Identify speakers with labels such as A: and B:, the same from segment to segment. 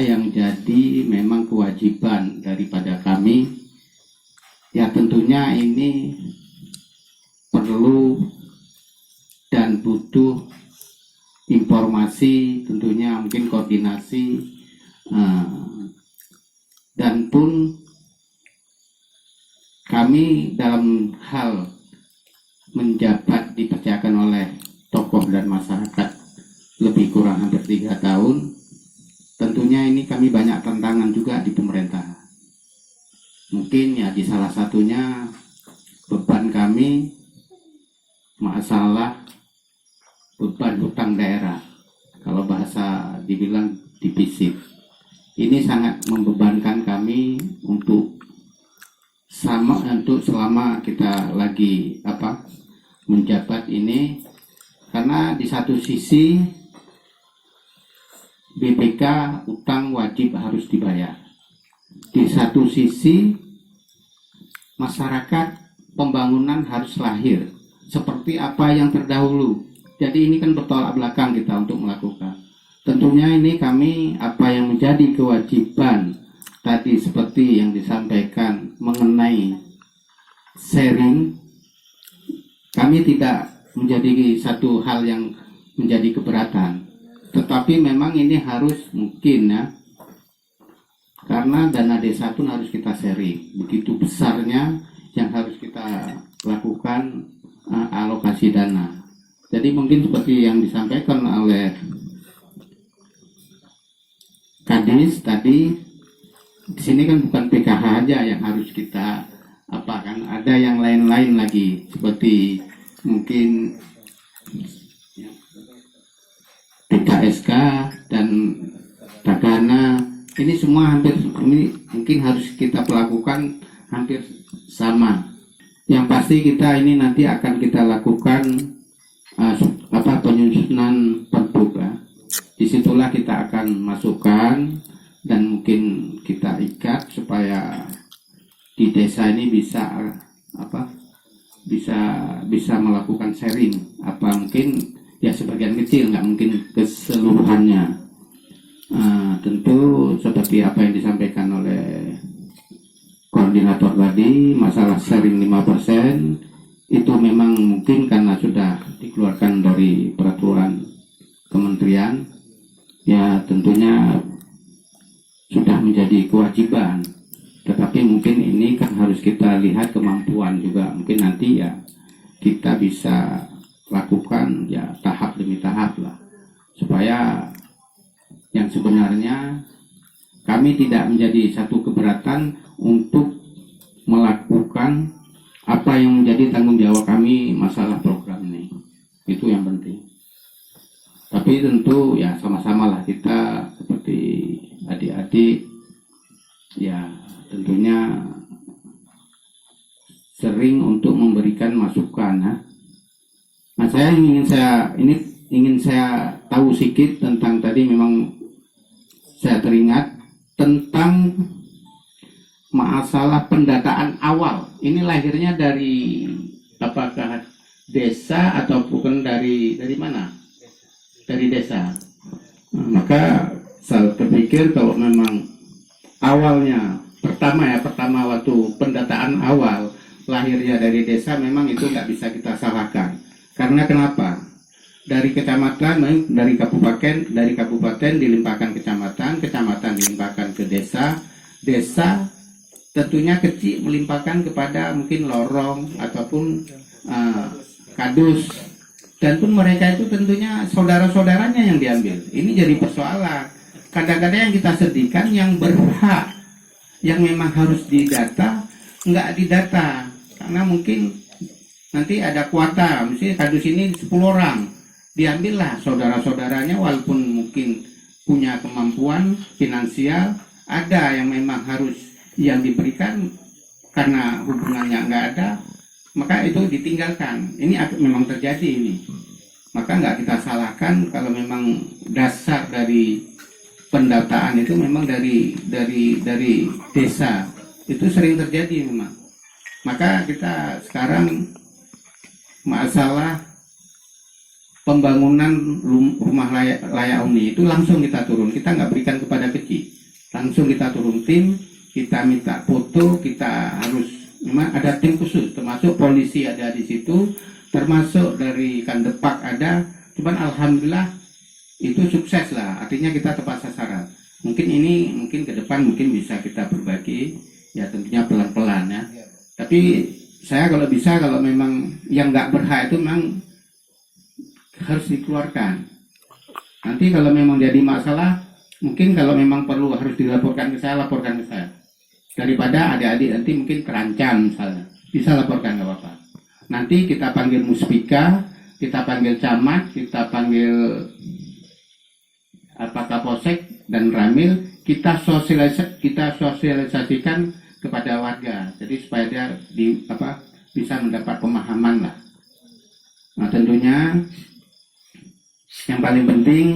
A: yang jadi memang kewajiban daripada kami, ya tentunya ini perlu dan butuh informasi, tentunya mungkin koordinasi, dan pun kami dalam hal menjabat dipercayakan oleh tokoh dan masyarakat lebih kurang hampir 3 tahun. Tentunya ini kami banyak tantangan juga di pemerintah. Mungkin ya di salah satunya beban kami masalah beban hutang daerah. Kalau bahasa dibilang defisit. Ini sangat membebankan kami untuk selama kita lagi menjabat ini, karena di satu sisi BPK utang wajib harus dibayar. Di satu sisi masyarakat pembangunan harus lahir seperti apa yang terdahulu. Jadi ini kan bertolak belakang kita untuk melakukan. Tentunya ini kami apa yang menjadi kewajiban tadi seperti yang disampaikan mengenai sharing, kami tidak menjadi satu hal yang menjadi keberatan. Tetapi memang ini harus mungkin ya, karena dana desa pun harus kita sharing. Begitu besarnya yang harus kita lakukan alokasi dana. Jadi mungkin seperti yang disampaikan oleh Kadis tadi, di sini kan bukan PKH aja yang harus kita ada yang lain-lain lagi seperti mungkin PKSK dan Tagana. Ini semua mungkin harus kita lakukan hampir sama. Yang pasti kita ini nanti akan kita lakukan penyusunan perbuk. Disitulah kita akan masukkan dan mungkin kita ikat supaya di desa ini bisa bisa melakukan sharing. Mungkin ya sebagian kecil, nggak mungkin keseluruhannya. Tentu seperti apa yang disampaikan oleh koordinator tadi, masalah sharing 5% itu memang mungkin karena sudah dikeluarkan dari peraturan kementerian, ya tentunya sudah menjadi kewajiban. Tetapi mungkin ini kan harus kita lihat kemampuan juga. Mungkin nanti ya kita bisa lakukan ya tahap demi tahap lah, supaya yang sebenarnya kami tidak menjadi satu keberatan untuk melakukan apa yang menjadi tanggung jawab kami masalah program ini. Itu yang penting. Tapi tentu ya sama-sama lah kita seperti adik-adik ya tentunya sering untuk memberikan masukan. Nah, ingin saya tahu sedikit tentang tadi, memang saya teringat tentang masalah pendataan awal. Ini lahirnya dari apakah desa atau bukan dari mana? Dari desa. Nah, maka saya berpikir kalau memang awalnya pertama waktu pendataan awal lahirnya dari desa, memang itu nggak bisa kita salahkan. Karena kenapa? Dari kecamatan, dari kabupaten dilimpahkan kecamatan, kecamatan dilimpahkan ke desa, desa tentunya kecil melimpahkan kepada mungkin lorong ataupun kadus, dan pun mereka itu tentunya saudara-saudaranya yang diambil. Ini jadi persoalan. Kadang-kadang yang kita sedihkan yang berhak, yang memang harus didata, nggak didata. Karena mungkin nanti ada kuota, misalnya kadus ini 10 orang, diambillah saudara-saudaranya, walaupun mungkin punya kemampuan finansial, ada yang memang harus yang diberikan karena hubungannya nggak ada, maka itu ditinggalkan. Ini memang terjadi ini. Maka nggak kita salahkan kalau memang dasar dari pendataan itu memang dari desa. Itu sering terjadi memang. Maka kita sekarang masalah pembangunan rumah layak huni itu langsung kita turun. Kita nggak berikan kepada kecil. langsung kita turun tim, kita minta foto, kita harus memang ada tim khusus, termasuk polisi ada di situ, termasuk dari Kandepak ada. Cuman alhamdulillah itu sukses lah, artinya kita tepat sasaran. Mungkin ke depan mungkin bisa kita berbagi, ya tentunya pelan-pelan ya. Tapi saya kalau bisa, kalau memang yang nggak berhak itu memang harus dikeluarkan. Nanti kalau memang jadi masalah, mungkin kalau memang perlu harus dilaporkan ke saya, laporkan ke saya. Daripada adik-adik nanti mungkin terancam misalnya, bisa laporkan nggak apa-apa. Nanti kita panggil muspika, kita panggil camat, kita panggil Kapolsek dan Ramil, kita sosialisasikan kepada warga, jadi supaya dia bisa mendapat pemahaman lah. Nah tentunya yang paling penting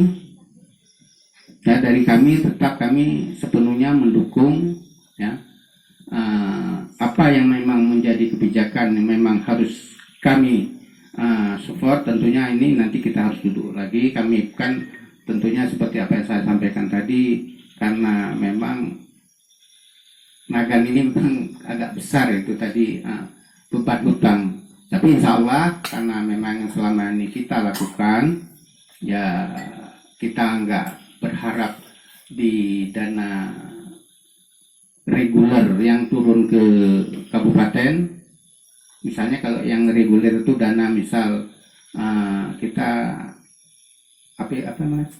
A: ya, dari kami tetap kami sepenuhnya mendukung ya apa yang memang menjadi kebijakan yang memang harus kami support. Tentunya ini nanti kita harus duduk lagi, kami kan tentunya seperti apa yang saya sampaikan tadi, karena memang Nagan ini memang agak besar itu tadi beban hutang. Tapi insya Allah karena memang yang selama ini kita lakukan, ya kita nggak berharap di dana reguler yang turun ke kabupaten. Misalnya kalau yang reguler itu dana misal kita apa namanya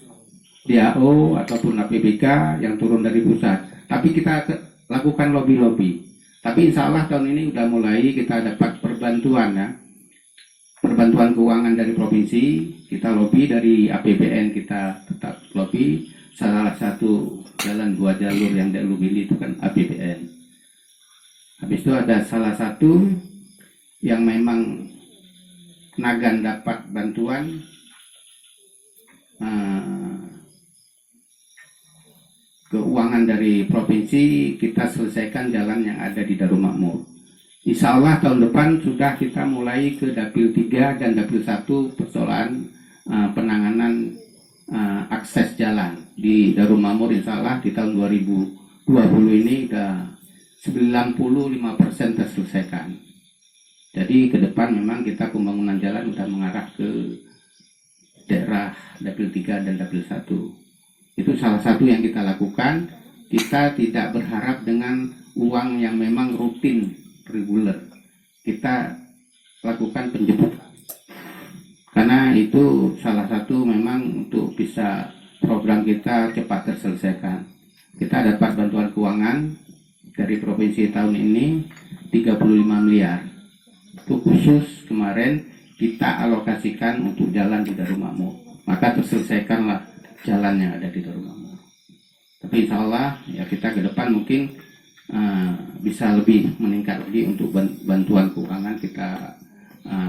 A: DAO ataupun APBK yang turun dari pusat, tapi kita lakukan lobby. Tapi insya Allah tahun ini udah mulai kita dapat perbantuan ya, perbantuan keuangan dari provinsi, kita lobby dari APBN, kita tetap lobby. Salah satu jalan 2 jalur yang diambil itu kan APBN. Habis itu ada salah satu yang memang Nagan dapat bantuan keuangan dari provinsi, kita selesaikan jalan yang ada di Darul Makmur. Insya Allah tahun depan sudah kita mulai ke Dapil 3 dan Dapil 1 persoalan penanganan akses jalan di Darul Makmur. Insya Allah di tahun 2020 ini sudah 95% terselesaikan. Jadi ke depan memang kita pembangunan jalan sudah mengarah ke daerah Dapil 3 dan Dapil 1. Itu salah satu yang kita lakukan. Kita tidak berharap dengan uang yang memang rutin reguler. Kita lakukan penjemputan. Karena itu salah satu memang untuk bisa program kita cepat terselesaikan. Kita dapat bantuan keuangan dari provinsi tahun ini 35 miliar. Itu khusus kemarin kita alokasikan untuk jalan di Darul Makmur. Maka terselesaikanlah jalan yang ada di Darul Makmur. Tapi insya Allah ya kita ke depan mungkin bisa lebih meningkat lagi untuk bantuan keuangan kita.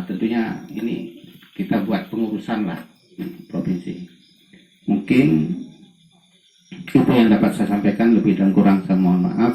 A: Tentunya ini kita buat pengurusan lah di provinsi. Mungkin itu yang dapat saya sampaikan, lebih dan kurang saya mohon maaf.